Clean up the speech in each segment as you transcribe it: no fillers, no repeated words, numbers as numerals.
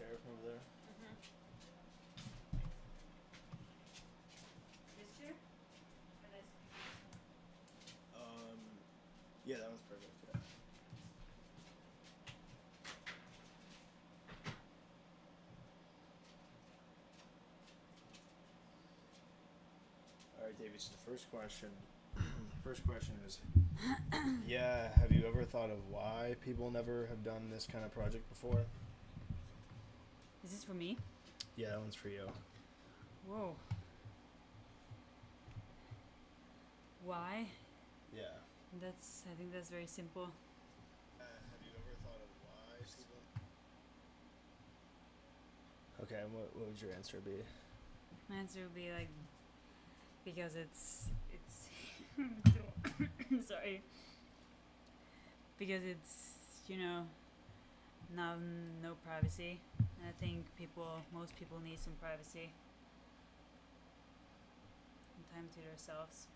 chair from over there? This chair? Or this? Yeah, that one's perfect. Yeah. All right, Davy. So the first question. First question is, yeah, have you ever thought of why people never have done this kind of project before? Is this for me? Yeah, that one's for you. Whoa. Why? Yeah. I think that's very simple. Have you ever thought of why people? Okay, and what would your answer be? My answer would be like, because it's sorry. Because it's, no privacy. And I think most people need some privacy. And time to themselves.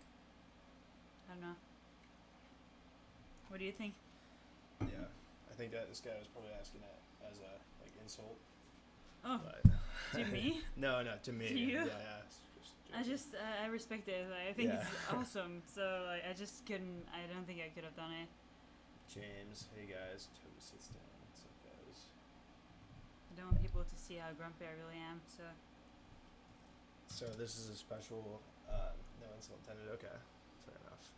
I don't know. What do you think? Yeah, I think that this guy was probably asking it as a insult. Oh, But to me? No, not to me. To you? Yeah. I respect it. I think Yeah. it's awesome. So I just couldn't. I don't think I could have done it. James, hey guys, Toby sits down. What's up, guys? I don't want people to see how grumpy I really am. So this is a special. No insult intended. Okay, fair enough.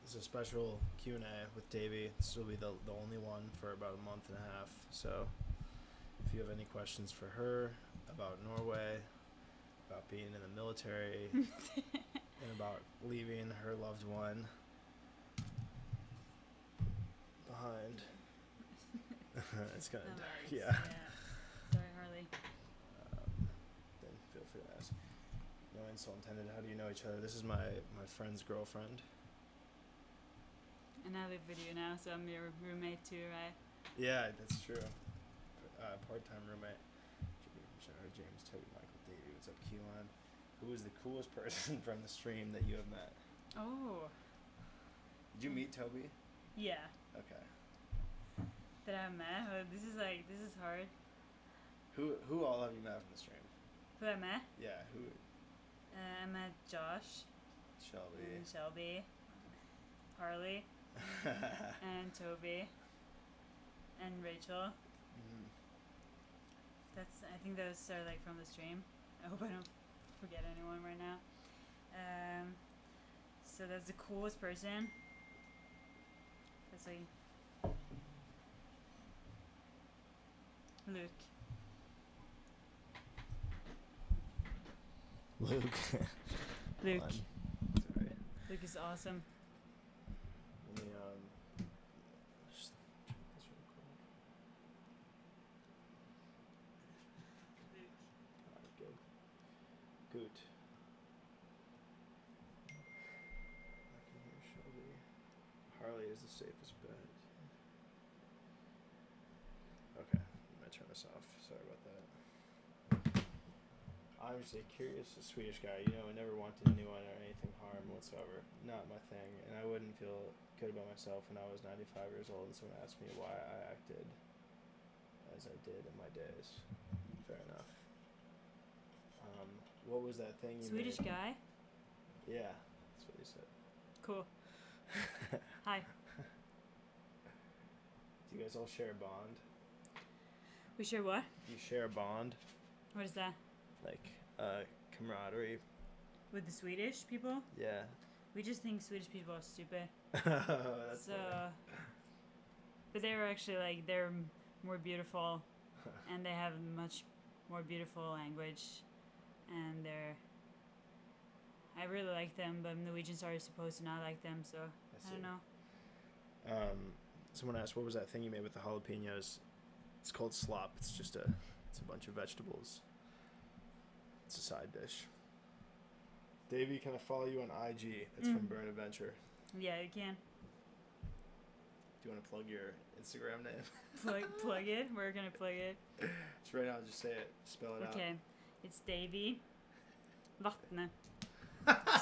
This is a special Q&A with Davy. This will be the only one for about a month and a half. So if you have any questions for her about Norway, about being in the military, and about leaving her loved one behind, it's kind of dark. Yeah. Sorry, Harley. Then feel free to ask. No insult intended. How do you know each other? This is my friend's girlfriend. And I live with you now, so I'm your roommate too, right? Yeah, that's true. Part-time roommate. James, Toby, Michael, Davey. What's up, Keelan? Who is the coolest person from the stream that you have met? Oh. Did you meet Toby? Yeah. Okay. That I met? Oh, this is hard. Who all have you met from the stream? Who I met? Yeah, who? I met Josh. Shelby. Harley. And Toby. And Rachel. Mm-hmm. I think those are from the stream. I hope I don't forget anyone right now. So that's the coolest person. That's Luke. Luke. Sorry. Luke is awesome. Let me just check this real quick. Alright, good. I can hear Shelby. Harley is the safest bet. Okay, I'm gonna turn this off. Sorry about that. I'm just a curious Swedish guy. I never wanted anyone or anything harm whatsoever. Not my thing. And I wouldn't feel good about myself when I was 95 years old and someone asked me why I acted as I did in my days. Fair enough. What was that thing you Swedish made? guy? Yeah, that's what he said. Cool. Hi. Do you guys all share a bond? We share what? Do you share a bond? What is that? Like, camaraderie? With the Swedish people? Yeah. We just think Swedish people are stupid. That's funny. But they're actually they're more beautiful and they have much more beautiful language and I really like them, but Norwegians are supposed to not like them, so I don't know. Someone asked, what was that thing you made with the jalapenos? It's called slop. It's just a bunch of vegetables. It's a side dish. Davey, can I follow you on IG? That's from Burn Adventure. Yeah, you can. Do you want to plug your Instagram name? Plug it? We're going to plug it. Just right now, just say it. Spell it out. Okay. It's Davy. Vatne.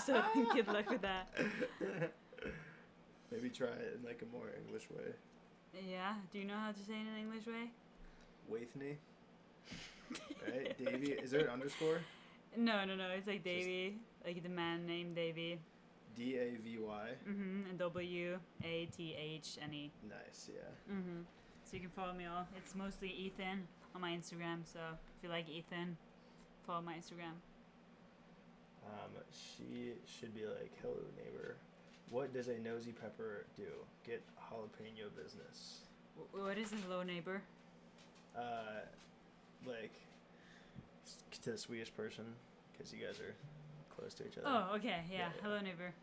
So good luck with that. Maybe try it in a more English way. Yeah. Do you know how to say it in an English way? Waithne? Right? Davy. Is there an underscore? No. It's like Davy, like the man named Davy. Davy. And WATHNE. Nice. Yeah. So you can follow me all. It's mostly Ethan on my Instagram. So if you like Ethan, follow my Instagram. She should be like, hello neighbor. What does a nosy pepper do? Get jalapeno business. What is a hello neighbor? Like to the Swedish person, because you guys are close to each other. Oh, okay, yeah. Hello neighbor.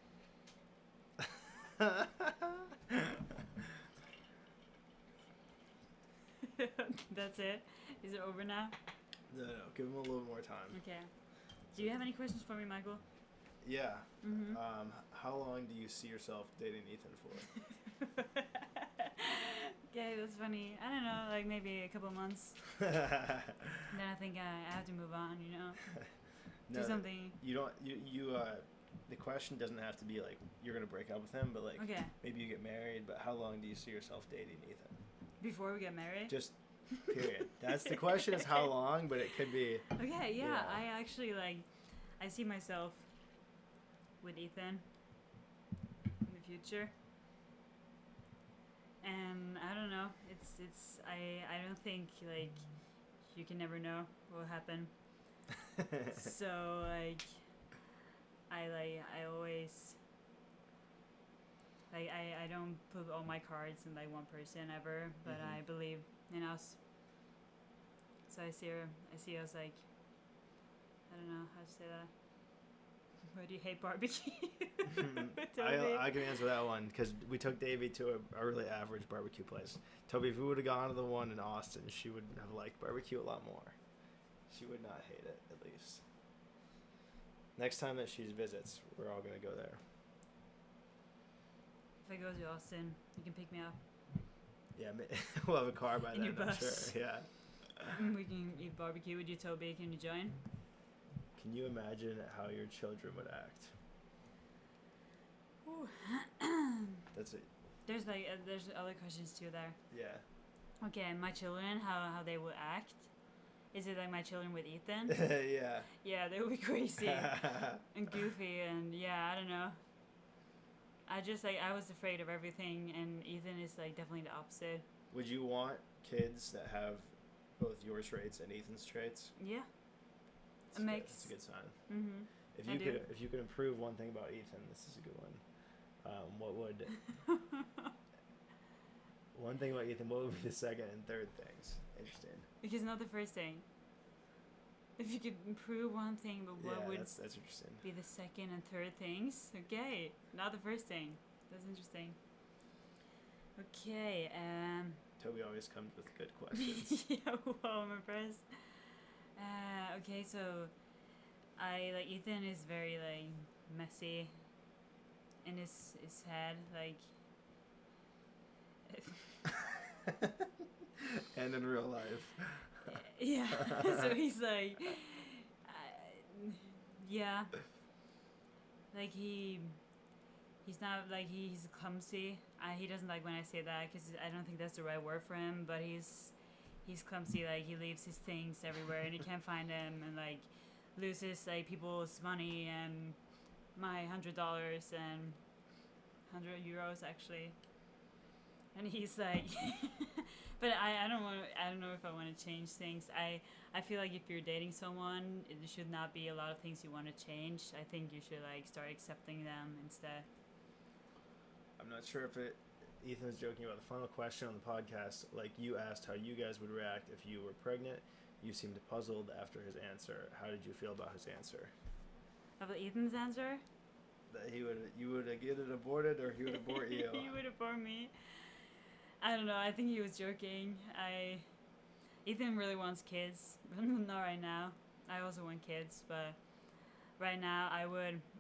That's it. Is it over now? No, give him a little more time. Okay. Do you have any questions for me, Michael? Yeah. How long do you see yourself dating Ethan for? Okay, that's funny. I don't know, like maybe a couple months. Then I think I have to move on, you know? No, do something. You don't, the question doesn't have to be like, you're going to break up with him, but like, maybe you get married, but how long do you see yourself dating Ethan? Before we get married? Just, period. That's the question is how long, but it could be. Okay, yeah. I actually, like, I see myself with Ethan in the future. And I don't know. I don't think like you can never know what will happen. So like I always like I don't put all my cards in like one person ever, but I believe in us. So I see us like I don't know how to say that. Why do you hate barbecue? I can answer that one because we took Davy to a really average barbecue place. Toby, if we would have gone to the one in Austin, she would have liked barbecue a lot more. She would not hate it, at least. Next time that she visits, we're all going to go there. If I go to Austin, you can pick me up. Yeah, we'll have a car by in then, your bus. I'm sure. Yeah. We can eat barbecue with you, Toby. Can you join? Can you imagine how your children would act? Ooh. That's it. There's other questions too there. Yeah. Okay, my children, how they would act. Is it like my children with Ethan? Yeah. Yeah, they would be crazy and goofy and I don't know. I was afraid of everything, and Ethan is like definitely the opposite. Would you want kids that have both your traits and Ethan's traits? Yeah. That's That's a good sign. Mm-hmm. If you could improve one thing about Ethan, this is a good one. What would one thing about Ethan? What would be the second and third things? Interesting. Because not the first thing. If you could improve one thing, but what would that's interesting. Be the second and third things? Okay, not the first thing. That's interesting. Okay. Toby always comes with good questions. Yeah, wow, I'm impressed. Okay, so Ethan is very like messy in his head, like and in real life. Yeah. So he's like like he's not like he's clumsy. He doesn't like when I say that because I don't think that's the right word for him, but he's clumsy. Like he leaves his things everywhere and he can't find them, and like loses like people's money and my $100 and €100 actually. And he's like but I don't know if I want to change things. I feel like if you're dating someone, it should not be a lot of things you want to change. I think you should like start accepting them instead. I'm not sure if Ethan was joking about the final question on the podcast. Like, you asked how you guys would react if you were pregnant. You seemed puzzled after his answer. How did you feel about his answer? About Ethan's answer? That you would get it aborted, or he would abort you? He would abort me. I don't know. I think he was joking. Ethan really wants kids, but not right now. I also want kids, but right now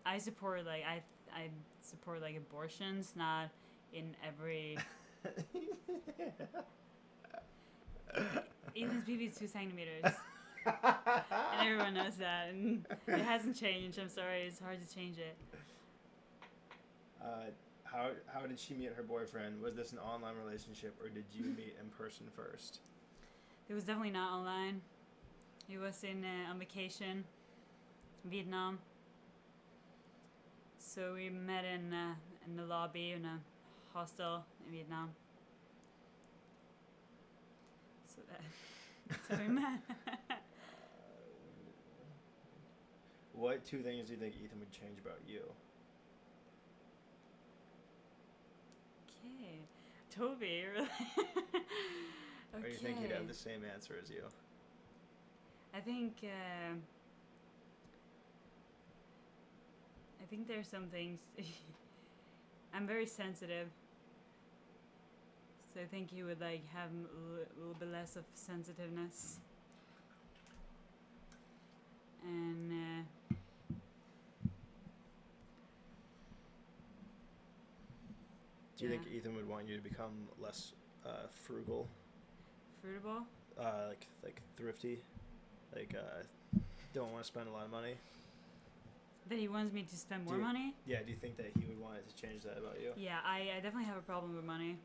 I support like I support like abortions, not in every. Ethan's peepee is 2 centimeters, and everyone knows that, and it hasn't changed. I'm sorry, it's hard to change it. How did she meet her boyfriend? Was this an online relationship, or did you meet in person first? It was definitely not online. He was on vacation, Vietnam. So we met in the lobby in a hostel in Vietnam. So that's how we met. What 2 things do you think Ethan would change about you? Okay, Toby. Really? Okay. Or do you think he'd have the same answer as you? I think there's some things. I'm very sensitive, so I think he would like have a little bit less of sensitiveness. And do you think Ethan would want you to become less frugal? Fruitable? Like thrifty? Like don't want to spend a lot of money? That he wants me to spend more money? Yeah, do you think that he would want it to change that about you? Yeah, I definitely have a problem with money.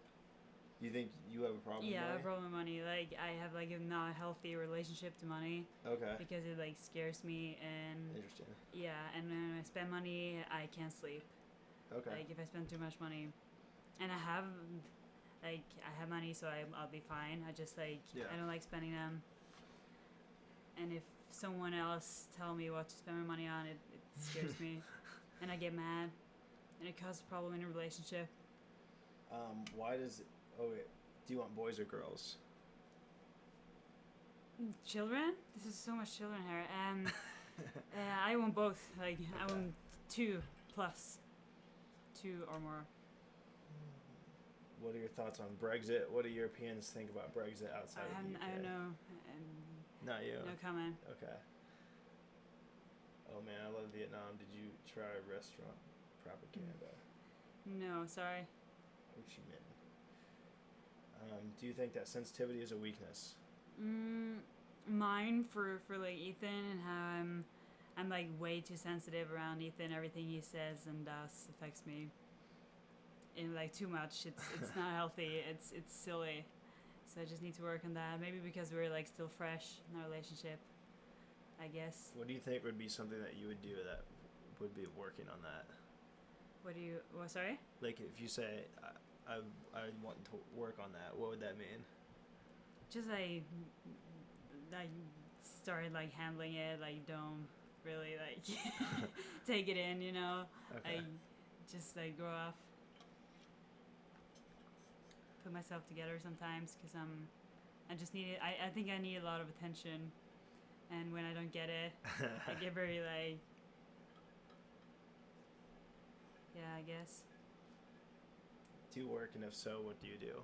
Do you think you have a problem with money? Yeah, I have a problem with money. Like, I have, like, a not healthy relationship to money. Okay. Because it, like, scares me and... Interesting. Yeah, and when I spend money, I can't sleep. Okay. Like, if I spend too much money. And I have money, so I'll be fine. I just, like, I don't like spending them. And if someone else tell me what to spend my money on, it scares me. And I get mad. And it causes a problem in a relationship. Why does... Oh, wait. Do you want boys or girls? Children? This is so much children here. I want both. Like, okay. I want 2 plus. 2 or more. What are your thoughts on Brexit? What do Europeans think about Brexit outside of the UK? I don't know. Not you? No comment. Okay. Oh man, I love Vietnam. Did you try a restaurant? Propaganda. No, sorry. Ho Chi Minh. Do you think that sensitivity is a weakness? Mine for like Ethan and how I'm like way too sensitive around Ethan. Everything he says and does affects me. In like too much. It's not healthy. It's silly. So I just need to work on that. Maybe because we're like still fresh in our relationship, I guess. What do you think would be something that you would do that would be working on that? Sorry? Like if you say, I want to work on that, what would that mean? Just like start like handling it, like don't really like take it in, you know? Okay. Like just like grow up. Put myself together sometimes because I just need it. I think I need a lot of attention, and when I don't get it, I get very like, yeah, I guess. Do you work, and if so, what do you do?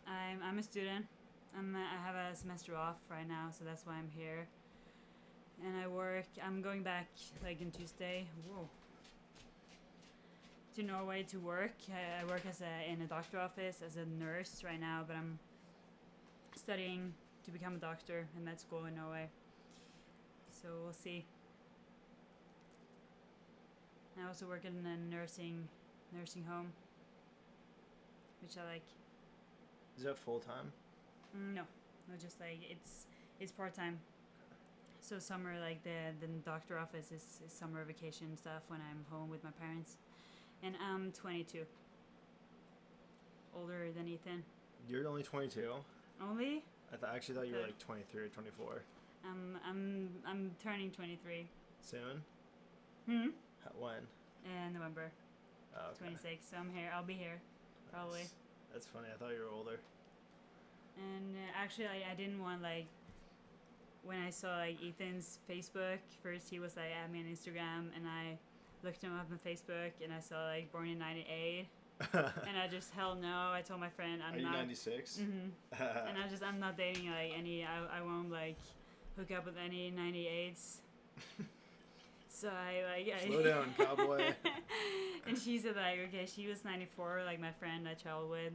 I'm a student. I have a semester off right now, so that's why I'm here. And I work. I'm going back like on Tuesday. Whoa. To Norway to work. I work in a doctor office as a nurse right now, but I'm studying to become a doctor in med school in Norway. So we'll see. I also work in a nursing home, which I like. Is that full time? No, just like it's part time. So summer, like the doctor office is summer vacation stuff when I'm home with my parents. And I'm 22. Older than Ethan. You're only 22? Only? I actually thought you were like 23 or 24. I'm turning 23. Soon? When? November. Oh, okay. 26. So I'm here. I'll be here. Probably. That's funny. I thought you were older. And actually, I didn't want like when I saw like Ethan's Facebook first. He was like add me on Instagram, and I looked him up on Facebook, and I saw like born in '98, and I just hell no. I told my friend I'm not. Are you 96? Mm-hmm. And I'm not dating like any. I won't like hook up with any 98s. So Slow down, cowboy. And she said like okay, she was 94, like my friend I traveled with,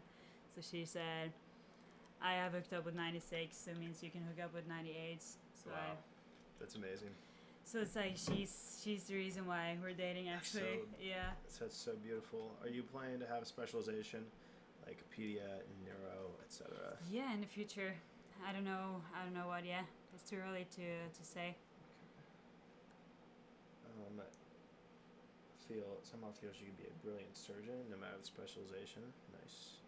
so she said I have hooked up with 96, so it means you can hook up with 98s. So wow, that's amazing. So it's like she's the reason why we're dating actually. Yeah. That's so beautiful. Are you planning to have a specialization like pedia, neuro, etc.? Yeah, in the future. I don't know what yet. It's too early to say. Somehow feels you could be a brilliant surgeon, no matter the specialization. Nice.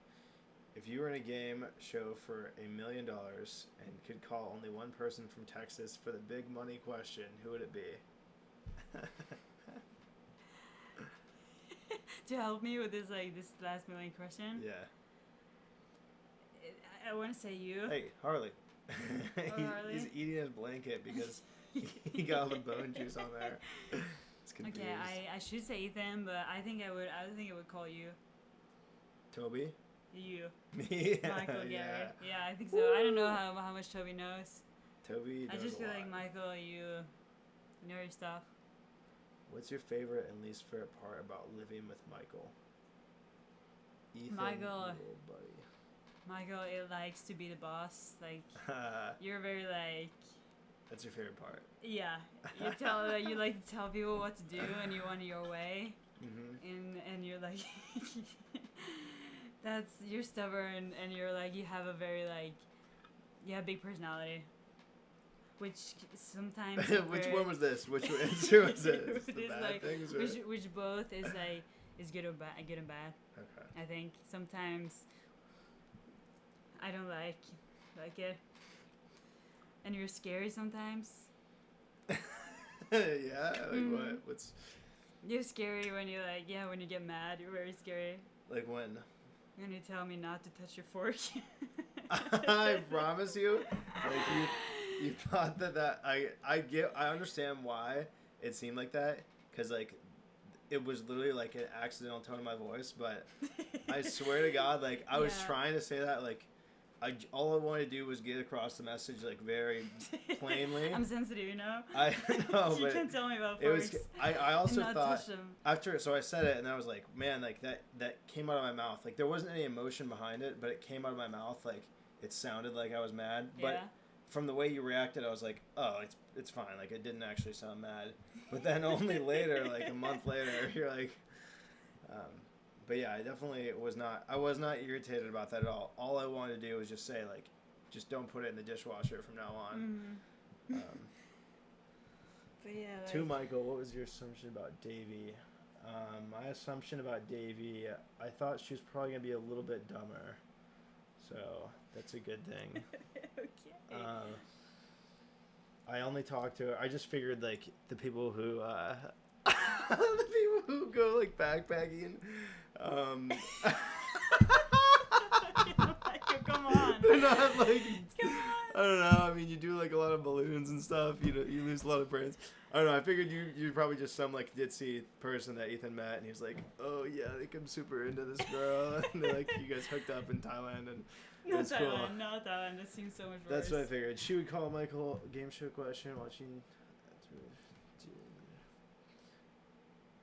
If you were in a game show for $1 million and could call only one person from Texas for the big money question, who would it be? To help me with this last million question. Yeah. I want to say you. Hey, Harley. Harley. He's eating his blanket because he got all the bone juice on there. It's confused. Okay, I should say Ethan, but I think I would call you. Toby? You. Me? Michael, Gerry. Yeah. Yeah, I think so. I don't know how much Toby knows. Toby I knows just a feel lot. like Michael, you know your stuff. What's your favorite and least favorite part about living with Michael? Ethan, Michael. little buddy. Michael, it likes to be the boss. Like, you're very like. That's your favorite part. Yeah, you like to tell people what to do, and you want it your way. Mm-hmm. And you're like, you're stubborn, and you're like, you have a very like, you have big personality. Which sometimes. Which one was this? Which answer was this? The is bad like, things, or? which both is like is good and bad. Okay. I think sometimes I don't like it, and you're scary sometimes. Yeah, like what? What's? You're scary when you when you get mad. You're very scary. Like when? When you tell me not to touch your fork. I promise you, like you thought that I understand why it seemed like that, because like it was literally like an accidental tone of my voice, but I swear to God, like I was trying to say that, like all I wanted to do was get across the message like very plainly. I'm sensitive, you know. I know, you but can't tell me about forks. I also and not thought touch them. after, so I said it and I was like, man, like that came out of my mouth. Like there wasn't any emotion behind it, but it came out of my mouth like it sounded like I was mad. But from the way you reacted, I was like, oh, it's fine. Like it didn't actually sound mad. But then only later, like a month later, you're like, but yeah, I definitely I was not irritated about that at all. All I wanted to do was just say, like, just don't put it in the dishwasher from now on. Mm-hmm. But yeah, like, to Michael, what was your assumption about Davy? My assumption about Davy, I thought she was probably going to be a little bit dumber. So that's a good thing. Okay. I only talked to her. I just figured, like, the people who go, like, backpacking. Come on. They're not like. Come on. I don't know. I mean, you do like a lot of balloons and stuff. You know, you lose a lot of brains. I don't know. I figured you're probably just some like ditzy person that Ethan met, and he was like, "Oh yeah, like I'm super into this girl," and they're like, you guys hooked up in Thailand, and it's cool. Not Thailand. That seems so much worse. That's what I figured. She would call Michael game show question watching.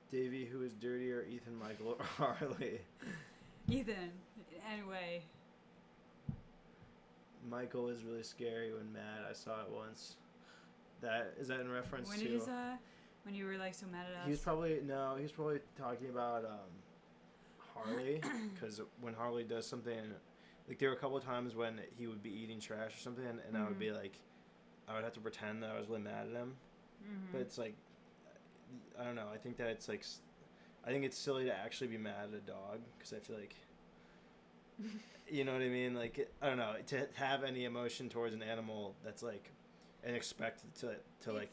Davy, who is dirtier, Ethan, Michael, or Harley? Ethan. Anyway. Michael is really scary when mad. I saw it once. Is that in reference when to? When did you saw it? When you were like so mad at us? He was probably talking about Harley, because when Harley does something, like there were a couple of times when he would be eating trash or something, and I would be like, I would have to pretend that I was really mad at him, but it's like, I don't know. I think that it's like, I think it's silly to actually be mad at a dog, because I feel like. You know what I mean? Like, I don't know, to have any emotion towards an animal that's like, and expect to like.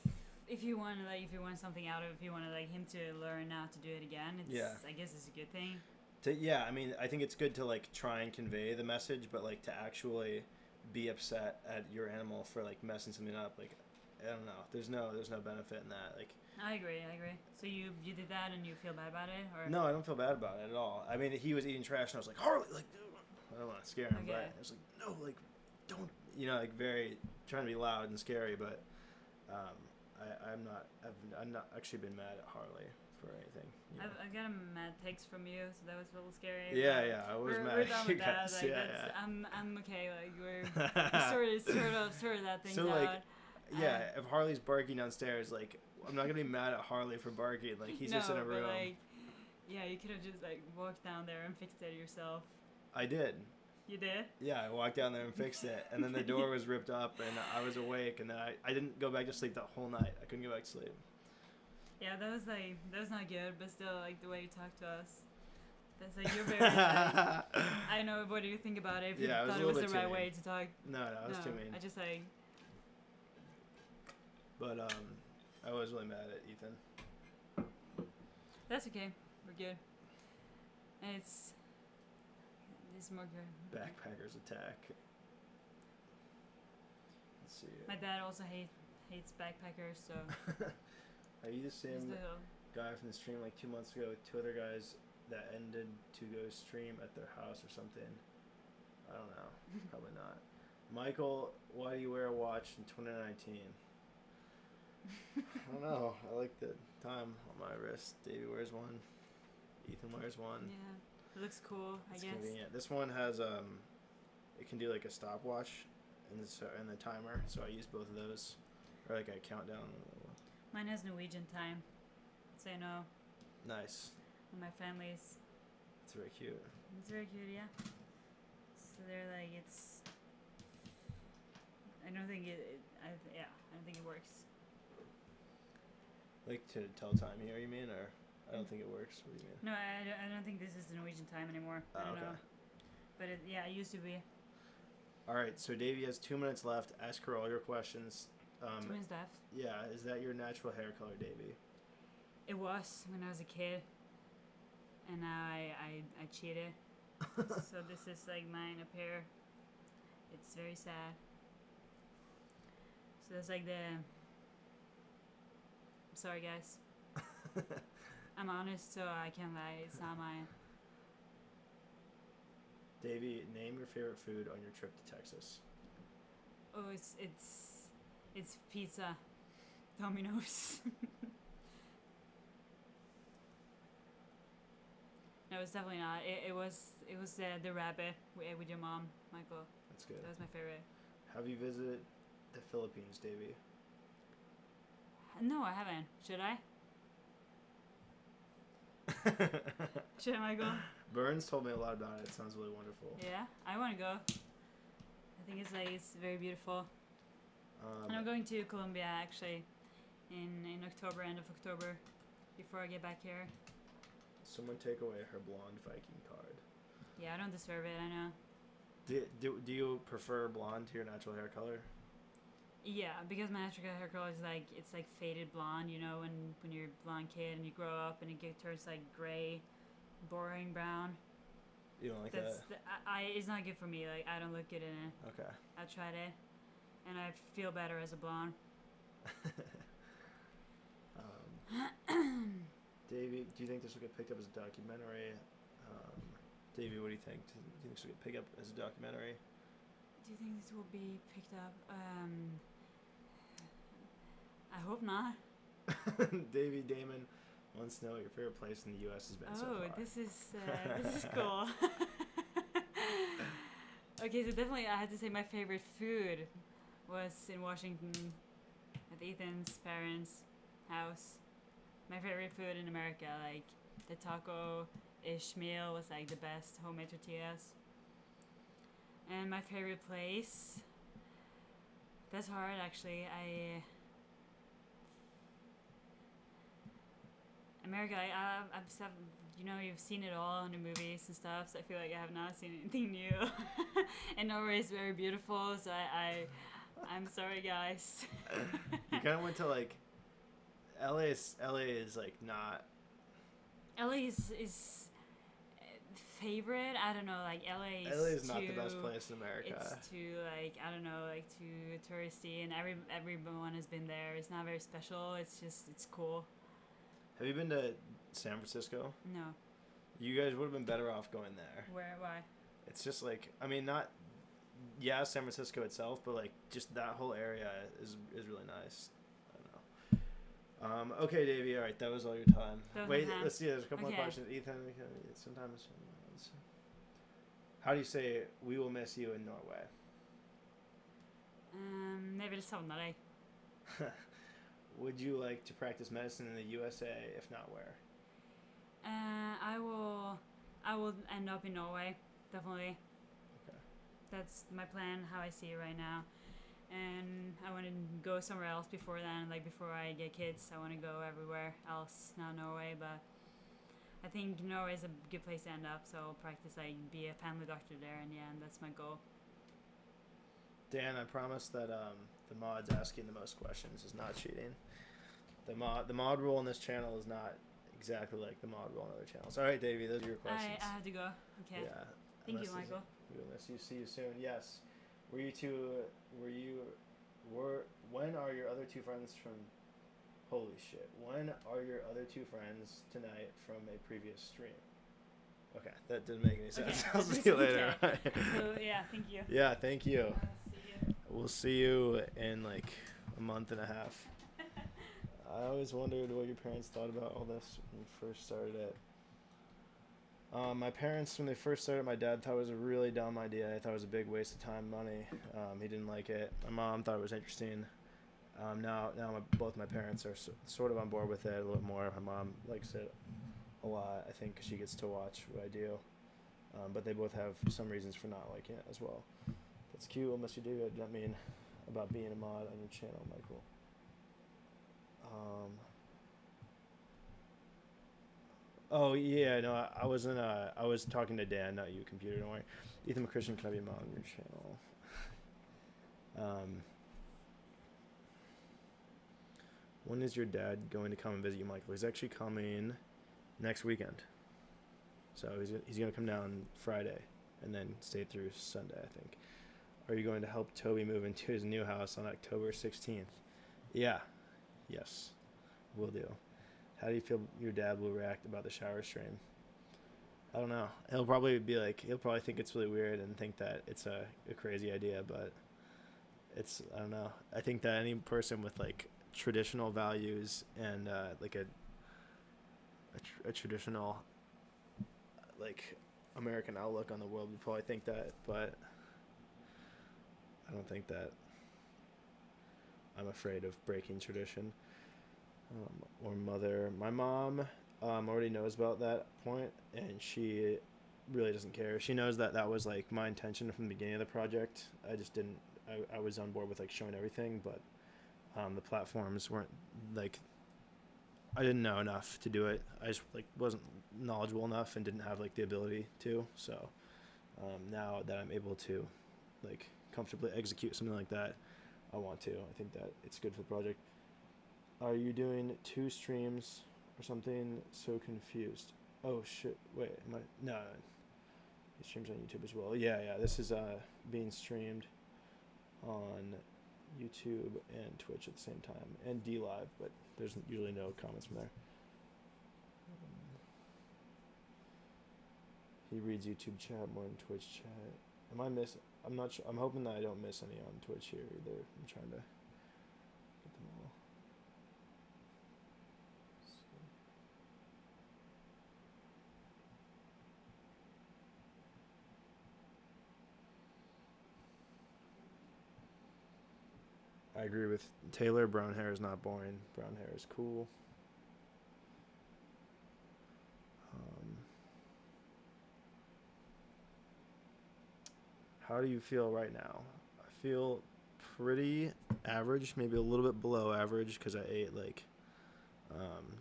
If you want something out of, if you want like him to learn not to do it again, I guess it's a good thing. I mean, I think it's good to like try and convey the message, but like to actually be upset at your animal for like messing something up, like, I don't know. There's no benefit in that. Like. I agree. So you did that and you feel bad about it, or? No, I don't feel bad about it at all. I mean, he was eating trash and I was like, Harley, like. I don't want to scare him, but I was like, no, like, don't, like very trying to be loud and scary, but I've not actually been mad at Harley for anything. I've got a mad text from you, so that was a little scary. Yeah, I was mad. We're done with that. Guys, Like, I'm okay. Like we're sort of that thing so, out. Like, yeah, if Harley's barking downstairs, like, I'm not gonna be mad at Harley for barking. Like, he's just in a room. But, like, yeah, you could have just like walked down there and fixed it yourself. I did. You did? Yeah, I walked down there and fixed it, and then the door was ripped up, and I was awake, and then I didn't go back to sleep that whole night. I couldn't go back to sleep. Yeah, that was not good, but still, like, the way you talked to us. That's like, you're very, like, I don't know, what do you think about it? If you thought it was the right way to talk. No, it was too mean. I just, like... But, I was really mad at Ethan. That's okay. We're good. And it's more good. Backpackers attack. Let's see. My dad also hates backpackers, so... Are you the same guy from the stream like 2 months ago with 2 other guys that ended to go stream at their house or something? I don't know. Probably not. Michael, why do you wear a watch in 2019? I don't know. I like the time on my wrist. Davey wears one. Ethan wears one. Yeah. It looks cool, I guess. Convenient. This one has it can do like a stopwatch and the timer, so I use both of those, or like a countdown. Mine has Norwegian time, so I know. Nice. My family's. It's very cute. It's very cute, yeah. So they're like, it's. I don't think I don't think it works. Like to tell time here, you mean, or I don't think it works. What do you mean? No, I don't think this is the Norwegian time anymore. I don't know. But it used to be. All right, so Davy has 2 minutes left. Ask her all your questions. 2 minutes left. Yeah, is that your natural hair color, Davy? It was when I was a kid, and now I cheated. So this is like mine up here. It's very sad. So that's like I'm sorry, guys. I'm honest, so I can't lie. It's not mine. Davy, name your favorite food on your trip to Texas. Oh, it's pizza. Domino's. No, it's definitely not. It was the rabbit with your mom, Michael. That's good. That was my favorite. Have you visited the Philippines, Davy? No, I haven't. Should I? Should I, Michael? Burns told me a lot about it. It sounds really wonderful. Yeah, I want to go. I think it's very beautiful. And I'm going to Colombia actually in October, end of October, before I get back here. Someone take away her blonde Viking card. Yeah, I don't deserve it, I know. Do you prefer blonde to your natural hair color? Yeah, because my natural hair color is like, it's like faded blonde, you know, when you're a blonde kid and you grow up and it turns like gray, boring brown. You don't like that? It's not good for me. Like, I don't look good in it. Okay. I tried it, and I feel better as a blonde. Davey, do you think this will get picked up as a documentary? Davey, what do you think? Do you think this will get picked up as a documentary? Do you think this will be picked up? I hope not. Davey Damon wants to know what your favorite place in the U.S. has been so far. Oh, this is cool. Okay, so definitely I had to say my favorite food was in Washington at Ethan's parents' house. My favorite food in America, like the taco-ish meal was like the best, homemade tortillas. And my favorite place, that's hard actually. America, I've you know, you've seen it all in the movies and stuff, so I feel like I have not seen anything new. And Norway is very beautiful, so I'm sorry, guys. You kind of went to like LA is like not. LA is favorite. I don't know, like LA is not the best place in America. It's too like, I don't know, like too touristy, and everyone has been there. It's not very special. It's just, it's cool. Have you been to San Francisco? No. You guys would have been better off going there. Where? Why? It's just like, I mean, not, San Francisco itself, but like just that whole area is really nice. I don't know. Okay, Davey. All right, that was all your time. Wait, let's see. There's a couple more questions. Ethan, sometimes. How do you say "we will miss you" in Norway? Maybe det savner deg. Would you like to practice medicine in the USA? If not, where? I will end up in Norway, definitely. Okay. That's my plan, how I see it right now. And I want to go somewhere else before then, like before I get kids. I want to go everywhere else, not Norway, but I think Norway is a good place to end up, so I'll practice, like, be a family doctor there in the end. That's my goal. Dan, I promise that the mod's asking the most questions is not cheating. The mod rule on this channel is not exactly like the mod rule on other channels. All right, Davy, those are your questions. I have to go. Okay. Yeah. Thank you, Michael. Unless you see you soon. Yes. When are your other two friends from? Holy shit! When are your other two friends tonight from a previous stream? Okay, that didn't make any sense. Okay. I'll see you later. Okay. So yeah, thank you. Yeah, thank you. See you. We'll see you in like a month and a half. I always wondered what your parents thought about all this when you first started it. My parents, when they first started, my dad thought it was a really dumb idea. I thought it was a big waste of time and money. He didn't like it. My mom thought it was interesting. Now both my parents are sort of on board with it a little more. My mom likes it a lot, I think, 'cause she gets to watch what I do. But they both have some reasons for not liking it as well. That's cute, unless you do it. I mean, about being a mod on your channel, Michael. Oh yeah, no, I wasn't. I was talking to Dan, not you, computer. Don't worry. Ethan McChristian, can I be a mod on your channel? When is your dad going to come and visit you, Michael? He's actually coming next weekend. So he's gonna come down Friday and then stay through Sunday, I think. Are you going to help Toby move into his new house on October 16th? Yeah. Yes. Will do. How do you feel your dad will react about the shower stream? I don't know. He'll probably think it's really weird and think that it's a crazy idea, but I don't know. I think that any person with like traditional values and like a traditional like American outlook on the world would probably think that, but I don't think that I'm afraid of breaking tradition. Or mother. My mom already knows about that point, and she really doesn't care. She knows that was like my intention from the beginning of the project. I just didn't. I was on board with like showing everything, but the platforms weren't like. I didn't know enough to do it. I just like wasn't knowledgeable enough and didn't have like the ability to. So now that I'm able to like comfortably execute something like that, I want to. I think that it's good for the project. Are you doing 2 streams or something? So confused. Oh shit! Wait, am I? No. He streams on YouTube as well. Yeah. This is being streamed on YouTube and Twitch at the same time, and D Live, but there's usually no comments from there. He reads YouTube chat more than Twitch chat. I'm not sure. I'm hoping that I don't miss any on Twitch here either. I'm trying to get them all. I agree with Taylor. Brown hair is not boring. Brown hair is cool. How do you feel right now? I feel pretty average, maybe a little bit below average because I ate like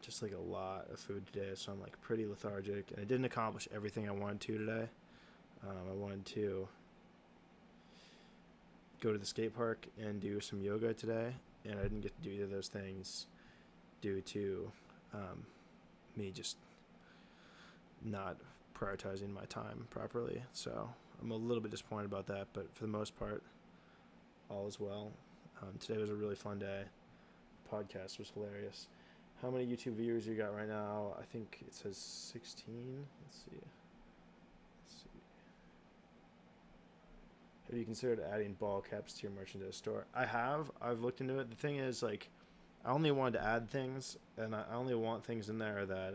just like a lot of food today, so I'm like pretty lethargic, and I didn't accomplish everything I wanted to today. I wanted to go to the skate park and do some yoga today, and I didn't get to do either of those things due to me just not prioritizing my time properly. So I'm a little bit disappointed about that, but for the most part, all is well. Today was a really fun day. The podcast was hilarious. How many YouTube viewers you got right now? I think it says 16. Let's see. Have you considered adding ball caps to your merchandise store? I have. I've looked into it. The thing is, like, I only wanted to add things, and I only want things in there that,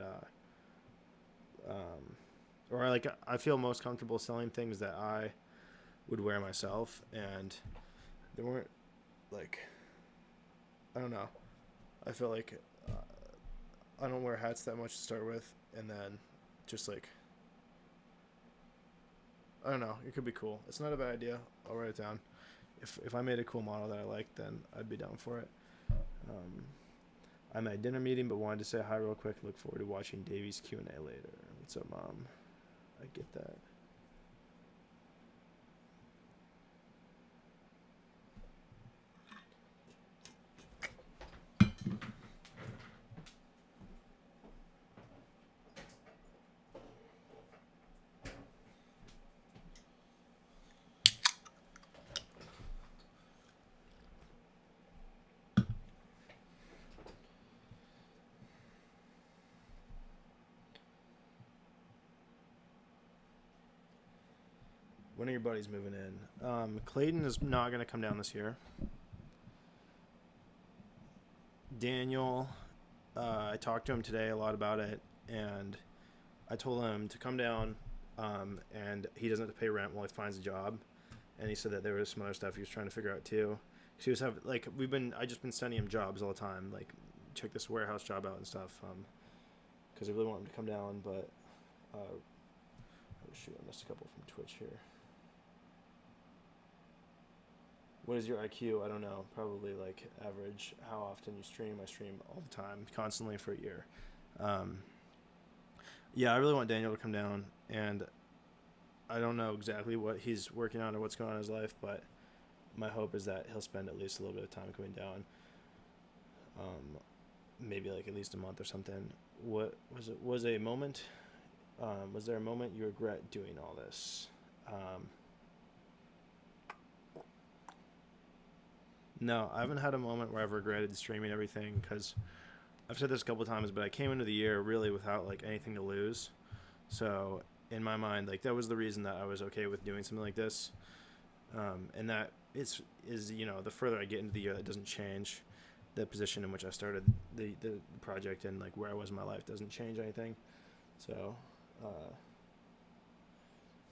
or like I feel most comfortable selling things that I would wear myself, and they weren't like, I don't know. I feel like I don't wear hats that much to start with, and then just like, I don't know. It could be cool. It's not a bad idea. I'll write it down. If I made a cool model that I liked, then I'd be down for it. I'm at a dinner meeting, but wanted to say hi real quick. Look forward to watching Davy's Q&A later. What's up, Mom? I get that. When are your buddies moving in? Clayton is not going to come down this year. Daniel, I talked to him today a lot about it, and I told him to come down, and he doesn't have to pay rent while he finds a job. And he said that there was some other stuff he was trying to figure out too. He was having I just been sending him jobs all the time, like check this warehouse job out and stuff, because I really want him to come down. But oh shoot, I missed a couple from Twitch here. What is your IQ? I don't know. Probably like average. How often you stream? I stream all the time, constantly for a year. Yeah, I really want Daniel to come down, and I don't know exactly what he's working on or what's going on in his life, but my hope is that he'll spend at least a little bit of time coming down. Maybe like at least a month or something. What was it? Was a moment? Was there a moment you regret doing all this? No, I haven't had a moment where I've regretted streaming everything, because I've said this a couple of times, but I came into the year really without like anything to lose. So in my mind, like that was the reason that I was okay with doing something like this. And that is the further I get into the year, that doesn't change. The position in which I started the project and like where I was in my life doesn't change anything. So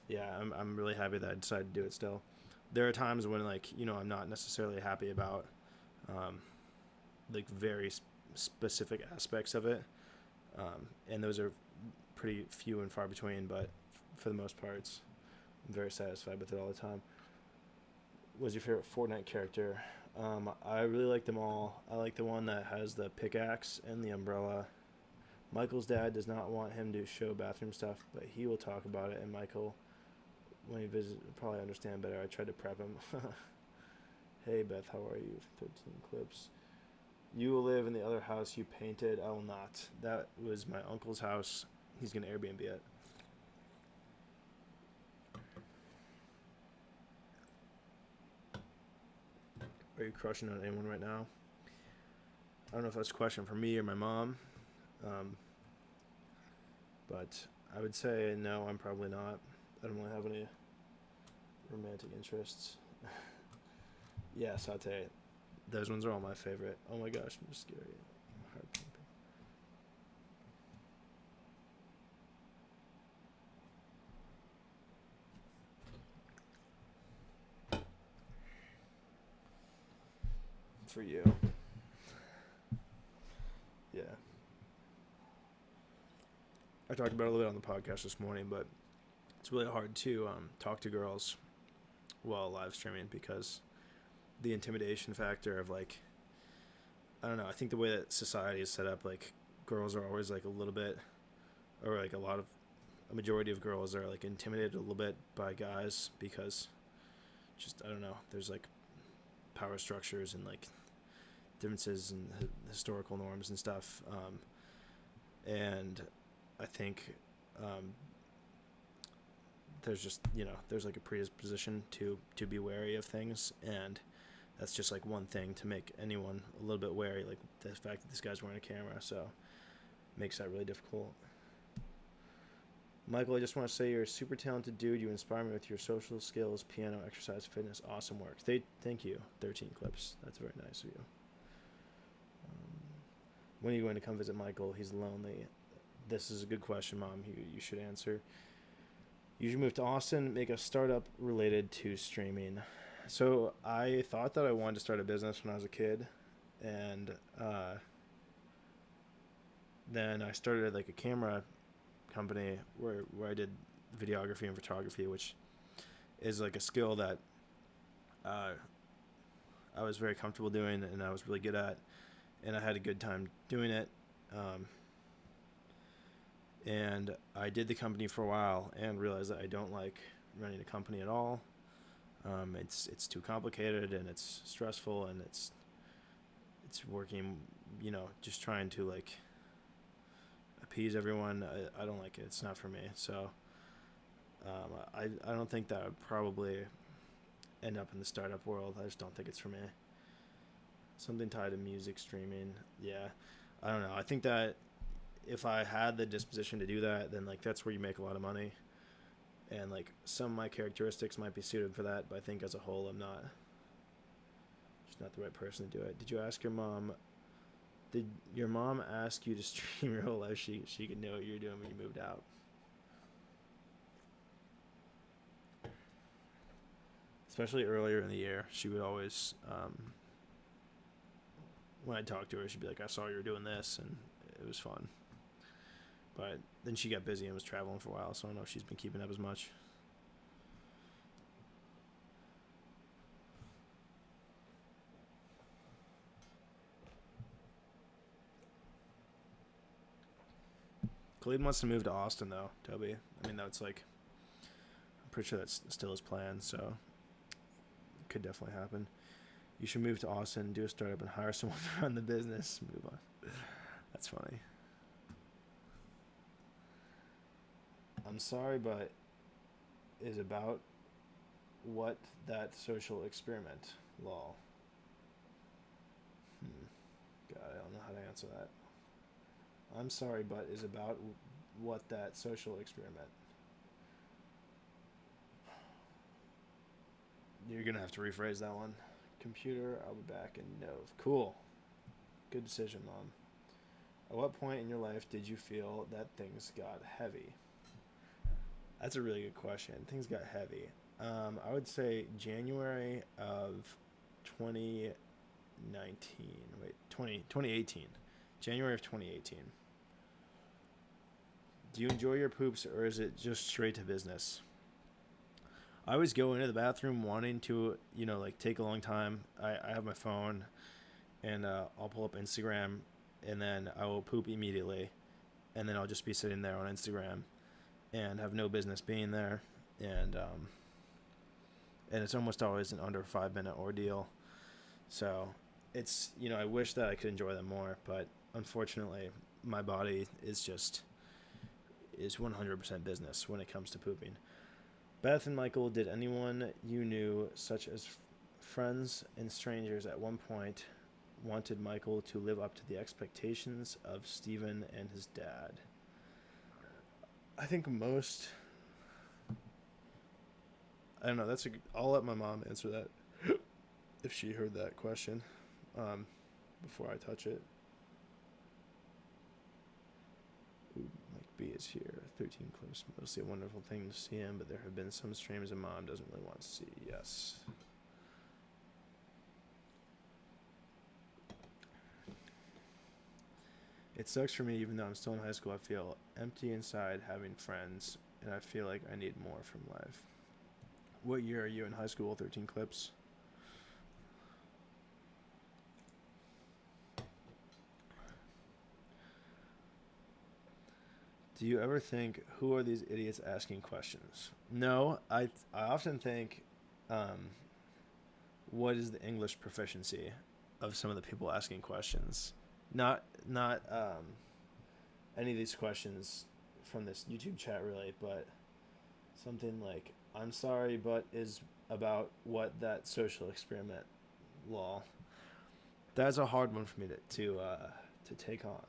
yeah, I'm really happy that I decided to do it still. There are times when I'm not necessarily happy about like very specific aspects of it, and those are pretty few and far between, but for the most part I'm very satisfied with it all the time. What's your favorite Fortnite character? I really like them all. I like the one that has the pickaxe and the umbrella. Michael's dad does not want him to show bathroom stuff, but he will talk about it, and Michael, when he visits, will probably understand better. I tried to prep him. Hey Beth, how are you? 13 clips. You will live in the other house you painted. I will not. That was my uncle's house. He's going to Airbnb it. Are you crushing on anyone right now? I don't know if that's a question for me or my mom. But I would say no, I'm probably not. I don't really have any romantic interests. Yeah, saute. Those ones are all my favorite. Oh my gosh, I'm just scary. Heart pumping. For you. Yeah. I talked about it a little bit on the podcast this morning, but it's really hard to talk to girls while live streaming because the intimidation factor of I don't know, I think the way that society is set up, girls are always a little bit, or a majority of girls are intimidated a little bit by guys because just, I don't know, there's power structures and differences in historical norms and stuff, and I think there's just, there's a predisposition to be wary of things, and that's just one thing to make anyone a little bit wary, the fact that this guy's wearing a camera, so makes that really difficult. Michael, I just want to say you're a super talented dude. You inspire me with your social skills, piano, exercise, fitness, awesome work. Thank you. 13 clips. That's very nice of you. When are you going to come visit Michael? He's lonely. This is a good question, Mom. You should answer. You should move to Austin, make a startup related to streaming. So I thought that I wanted to start a business when I was a kid, and then I started a camera company where I did videography and photography, which is like a skill that uh, I was very comfortable doing and I was really good at, and I had a good time doing it. And I did the company for a while and realized that I don't like running a company at all. It's too complicated and it's stressful and it's working, just trying to like appease everyone. I don't like it. It's not for me. So I don't think that would probably end up in the startup world. I just don't think it's for me. Something tied to music streaming. Yeah. I don't know. I think that if I had the disposition to do that, then like that's where you make a lot of money. And like some of my characteristics might be suited for that, but I think as a whole I'm not. Just not the right person to do it. Did you ask your mom? Did your mom ask you to stream your whole life? She could know what you were doing when you moved out. Especially earlier in the year, she would always, when I talked to her, she'd be like, "I saw you were doing this," and it was fun. But then she got busy and was traveling for a while, so I don't know if she's been keeping up as much. Khalid wants to move to Austin, though, Toby. I mean, that's like, I'm pretty sure that's still his plan, so it could definitely happen. You should move to Austin, do a startup, and hire someone to run the business. Move on. That's funny. I'm sorry, but is about what that social experiment, lol. God, I don't know how to answer that. I'm sorry, but is about what that social experiment. You're gonna have to rephrase that one. Computer, I'll be back in Nove. Cool. Good decision, Mom. At what point in your life did you feel that things got heavy? That's a really good question. Things got heavy. I would say January of 2019. 2018. January of 2018. Do you enjoy your poops or is it just straight to business? I always go into the bathroom wanting to, like take a long time. I have my phone and I'll pull up Instagram and then I will poop immediately. And then I'll just be sitting there on Instagram and have no business being there. And it's almost always an under 5-minute ordeal. So it's, I wish that I could enjoy them more, but unfortunately my body is 100% business when it comes to pooping. Beth and Michael, did anyone you knew, such as friends and strangers at one point, wanted Michael to live up to the expectations of Stephen and his dad? I think most... I don't know, I'll let my mom answer that if she heard that question before I touch it. Ooh, Mike B is here. 13 clips, mostly a wonderful thing to see him, but there have been some streams and Mom doesn't really want to see. Yes. It sucks for me, even though I'm still in high school. I feel empty inside having friends, and I feel like I need more from life. What year are you in high school? 13 clips. Do you ever think, who are these idiots asking questions? No, I often think, what is the English proficiency of some of the people asking questions? Not any of these questions from this YouTube chat really, but something like, I'm sorry, but is about what that social experiment, lol. That's a hard one for me to take on.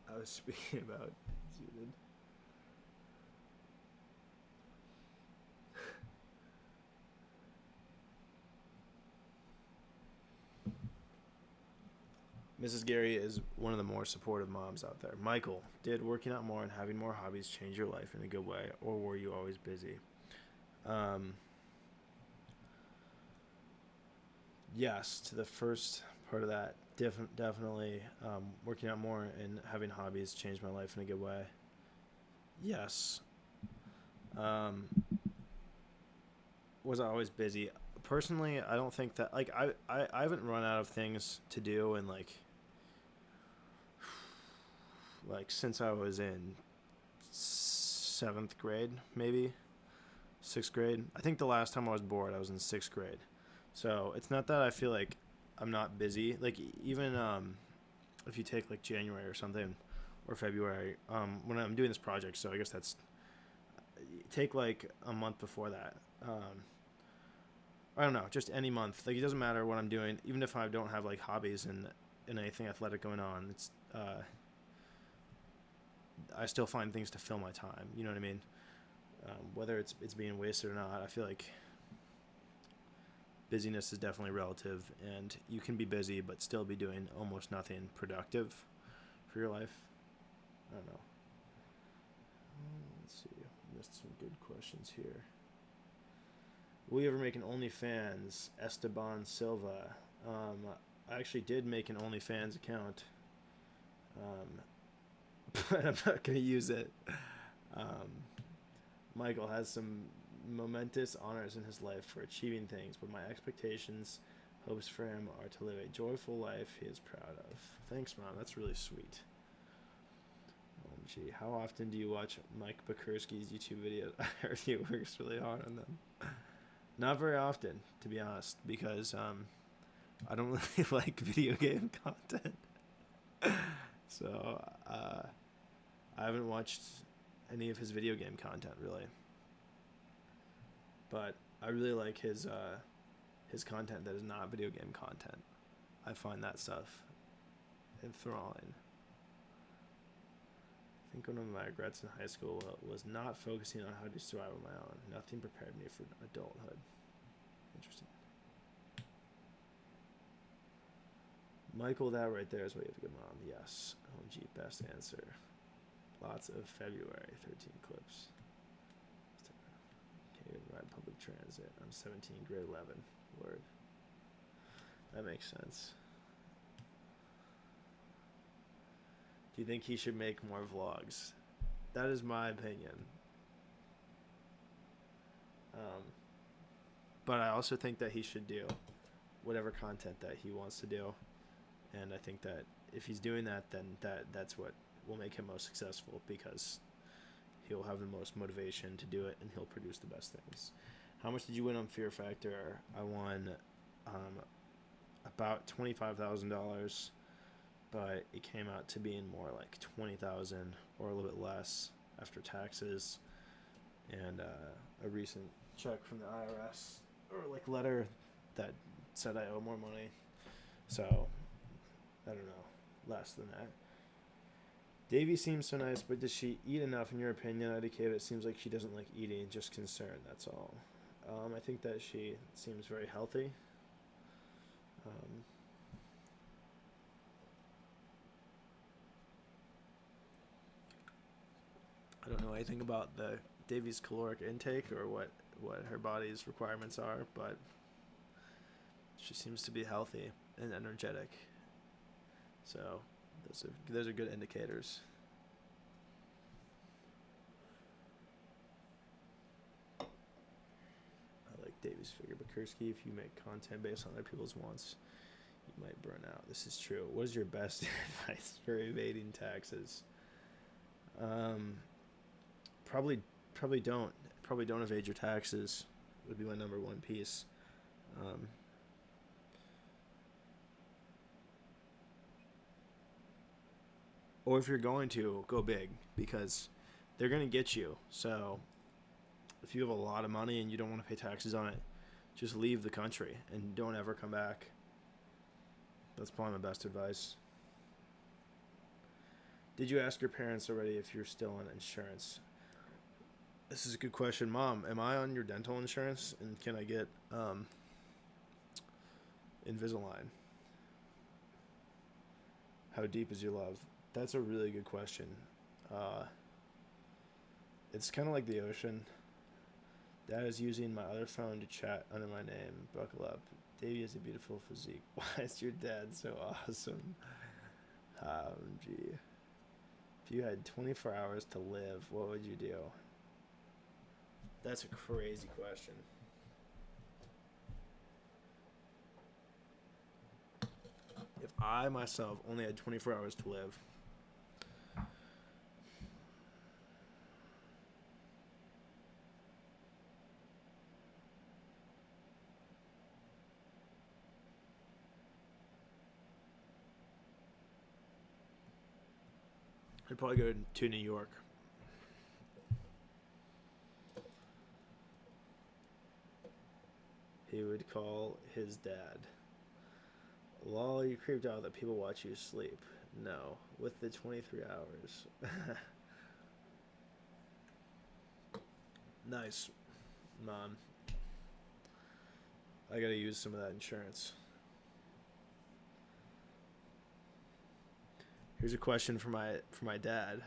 I was speaking about zooted. Mrs. Gerry is one of the more supportive moms out there. Michael, did working out more and having more hobbies change your life in a good way, or were you always busy? Yes, to the first part of that, definitely working out more and having hobbies changed my life in a good way. Yes. Um, was I always busy? Personally, I don't think that, like, I haven't run out of things to do in, like since I was in 7th grade, maybe 6th grade. I think the last time I was bored, I was in 6th grade. So it's not that I feel like I'm not busy. Like, even if you take like January or something, or February, when I'm doing this project, so I guess that's take like a month before that. I don't know, just any month. Like, it doesn't matter what I'm doing, even if I don't have like hobbies and anything athletic going on. It's I still find things to fill my time. You know what I mean? Whether it's being wasted or not, I feel like busyness is definitely relative, and you can be busy but still be doing almost nothing productive for your life. I don't know. Let's see. Missed some good questions here. Will you ever make an OnlyFans? Esteban Silva. I actually did make an OnlyFans account, but I'm not going to use it. Michael has some momentous honors in his life for achieving things, but my expectations, hopes for him are to live a joyful life he is proud of. Thanks, Mom. That's really sweet. OMG. How often do you watch Mike Bachurski's YouTube videos? I heard he works really hard on them. Not very often, to be honest, because I don't really like video game content. So I haven't watched any of his video game content, really. But I really like his content that is not video game content. I find that stuff enthralling. I think one of my regrets in high school was not focusing on how to survive on my own. Nothing prepared me for adulthood. Interesting. Michael, that right there is why you have a good mom. Yes. OMG, best answer. Lots of February 13 clips. Can't even ride public transit. I'm 17, grade 11. Word. That makes sense. Do you think he should make more vlogs? That is my opinion. But I also think that he should do whatever content that he wants to do. And I think that if he's doing that, then that's what will make him most successful, because he'll have the most motivation to do it and he'll produce the best things. How much did you win on Fear Factor? I won about $25,000, but it came out to being more like 20,000 or a little bit less after taxes and a recent check from the IRS, or like letter that said I owe more money. So I don't know, less than that. Davy seems so nice, but does she eat enough in your opinion? Educated, it seems like she doesn't like eating, just concerned, that's all. I think that she seems very healthy. I don't know anything about the Davy's caloric intake or what her body's requirements are, but she seems to be healthy and energetic. So those are good indicators. I like Davy's figure. Bachurski, if you make content based on other people's wants, you might burn out. This is true. What is your best advice for evading taxes? Probably don't evade your taxes. Would be my number one piece. Or if you're going to, go big, because they're going to get you. So if you have a lot of money and you don't want to pay taxes on it, just leave the country and don't ever come back. That's probably my best advice. Did you ask your parents already if you're still on insurance? This is a good question. Mom, am I on your dental insurance? And can I get Invisalign? How deep is your love? That's a really good question. Uh, it's kind of like the ocean. Dad is using my other phone to chat under my name. Buckle up. Davy has a beautiful physique. Why is your dad so awesome? Gee. If you had 24 hours to live, what would you do? That's a crazy question. If I myself only had 24 hours to live, I'd probably go to New York. He would call his dad. Lol, you creeped out that people watch you sleep. No, with the 23 hours. Nice. Mom. I gotta use some of that insurance. Here's a question for my dad.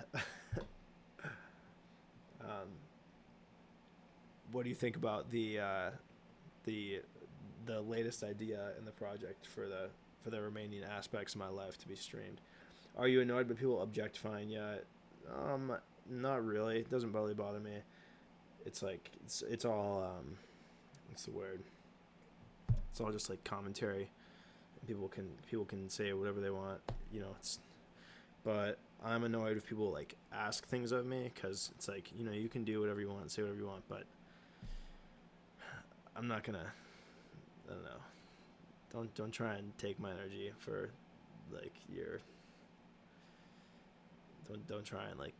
What do you think about the latest idea in the project for the remaining aspects of my life to be streamed? Are you annoyed by people objectifying yet? Not really. It doesn't really bother me. It's like it's all what's the word? It's all just like commentary. People can say whatever they want. But I'm annoyed if people like ask things of me, because it's like, you can do whatever you want and say whatever you want, but I'm not gonna. I don't know. Don't try and take my energy for like your. Don't try and like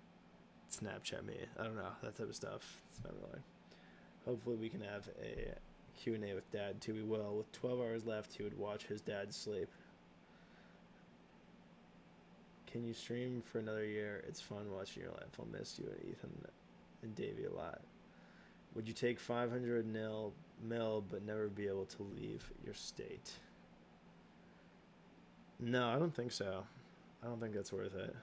Snapchat me. I don't know, that type of stuff. It's not really. Hopefully we can have a Q&A with Dad too. We will. With 12 hours left, he would watch his dad sleep. Can you stream for another year? It's fun watching your life. I'll miss you and Ethan and Davy a lot. Would you take 500 mil but never be able to leave your state? No, I don't think so. I don't think that's worth it.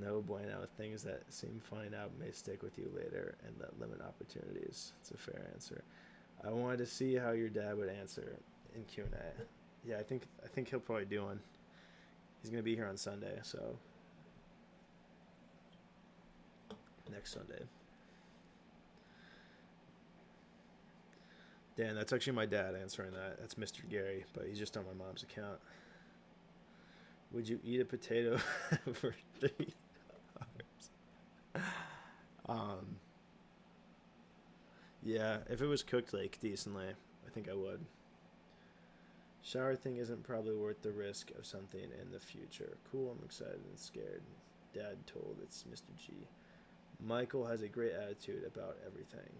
No bueno. Things that seem funny now may stick with you later and that limit opportunities. It's a fair answer. I wanted to see how your dad would answer in Q&A. Yeah, I think he'll probably do one. He's gonna be here on Sunday, so next Sunday. Dan, that's actually my dad answering that. That's Mr. Gerry, but he's just on my mom's account. Would you eat a potato for 3 hours? Yeah, if it was cooked like decently, I think I would. Shower thing isn't probably worth the risk of something in the future. Cool, I'm excited and scared. Dad told it's Mr. G. Michael has a great attitude about everything.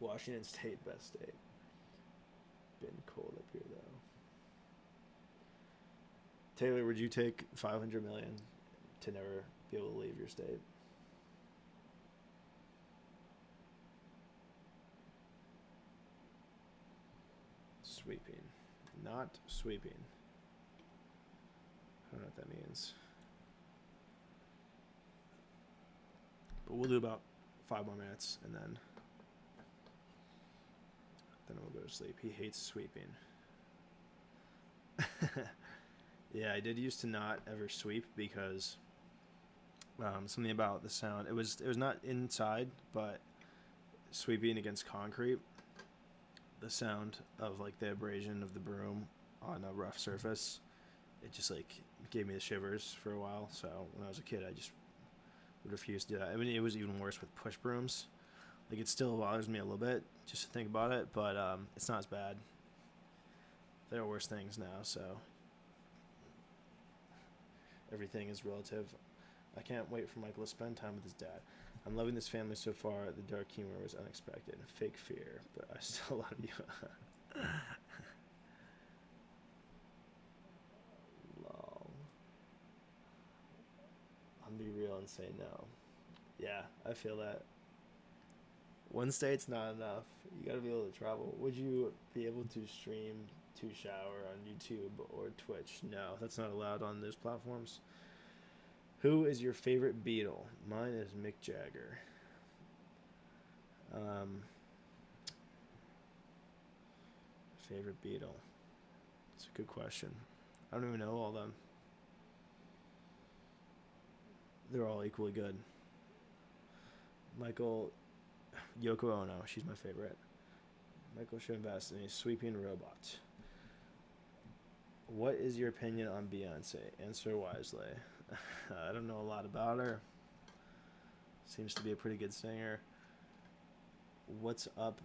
Washington State, best state. Been cold up here though. Taylor, would you take 500 million to never be able to leave your state? Sweeping. Not sweeping. I don't know what that means. But we'll do about 5 more minutes and then we'll go to sleep. He hates sweeping. Yeah, I did used to not ever sweep because something about the sound. It was not inside, but sweeping against concrete. The sound of like the abrasion of the broom on a rough surface, it just like gave me the shivers for a while. So when I was a kid, I just would refuse to do that. I mean, it was even worse with push brooms. Like, it still bothers me a little bit just to think about it, but it's not as bad. There are worse things now, so everything is relative. I can't wait for Michael to spend time with his dad. I'm loving this family so far. The dark humor was unexpected. Fake fear, but I still love you. Lol. I'll be real and say no. Yeah, I feel that. One state's not enough. You gotta be able to travel. Would you be able to stream to shower on YouTube or Twitch? No, that's not allowed on those platforms. Who is your favorite Beetle? Mine is Mick Jagger. Favorite Beetle? It's a good question. I don't even know all of them. They're all equally good. Yoko Ono, she's my favorite. Michael Shinbastani, Sweeping Robot. What is your opinion on Beyonce? Answer wisely. I don't know a lot about her. Seems to be a pretty good singer. What's up,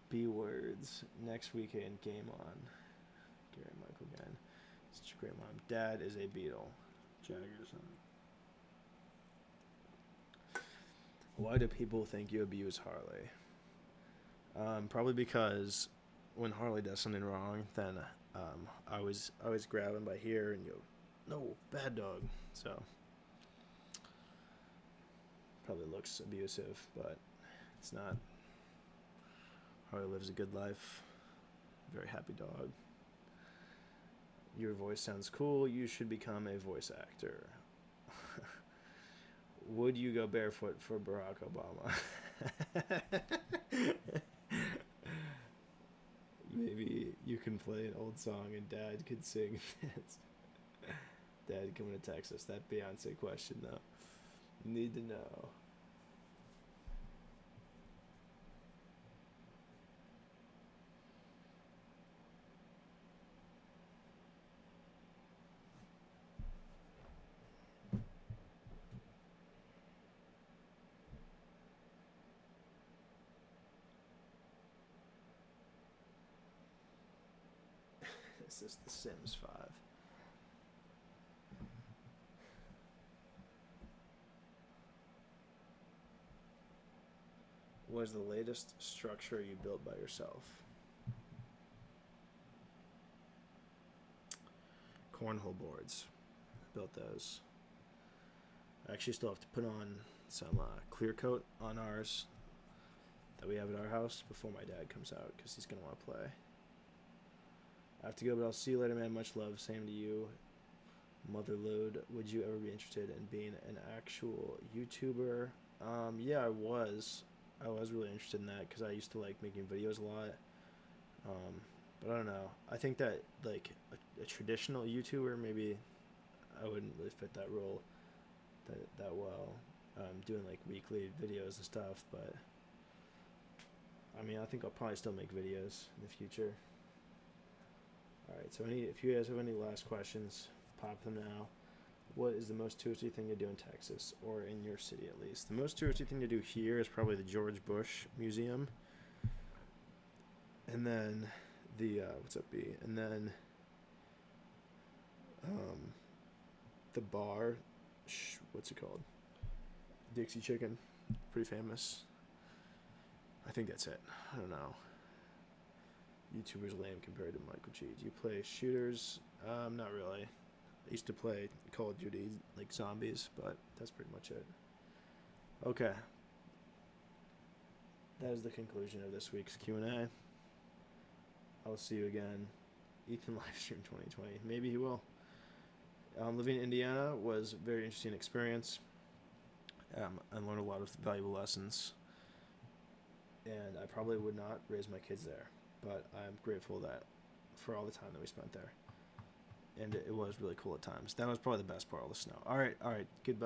B words? Next weekend, game on. Gerry Michael again. Such a great mom. Dad is a Beetle. Jagger's son. Why do people think you abuse Harley? Probably because when Harley does something wrong, then I always grab him by here and go, no, bad dog. So probably looks abusive, but it's not. Harley lives a good life. Very happy dog. Your voice sounds cool. You should become a voice actor. Would you go barefoot for Barack Obama? Maybe you can play an old song and Dad could sing. Dad coming to Texas. That Beyonce question, though. Need to know. This is The Sims 5. What is the latest structure you built by yourself? Cornhole boards. I built those. I actually still have to put on some clear coat on ours that we have at our house before my dad comes out because he's going to want to play. I have to go, but I'll see you later, man. Much love. Same to you. Motherload. Would you ever be interested in being an actual YouTuber? Yeah, I was. I was really interested in that because I used to like making videos a lot. But I don't know. I think that like a traditional YouTuber, maybe I wouldn't really fit that role that well. Doing like weekly videos and stuff, but I mean, I think I'll probably still make videos in the future. All right, so if you guys have any last questions, pop them now. What is the most touristy thing to do in Texas, or in your city at least? The most touristy thing to do here is probably the George Bush Museum. And then the, what's up, B? And then the bar, what's it called? Dixie Chicken, pretty famous. I think that's it. I don't know. YouTuber's lame compared to Michael G. Do you play shooters? Not really. I used to play Call of Duty, like zombies, but that's pretty much it. Okay. That is the conclusion of this week's Q&A. I'll see you again. Ethan Lifestream 2020. Maybe he will. Living in Indiana was a very interesting experience. I learned a lot of valuable lessons. And I probably would not raise my kids there. But I'm grateful for all the time that we spent there. And it was really cool at times. That was probably the best part, all the snow. All right, goodbye.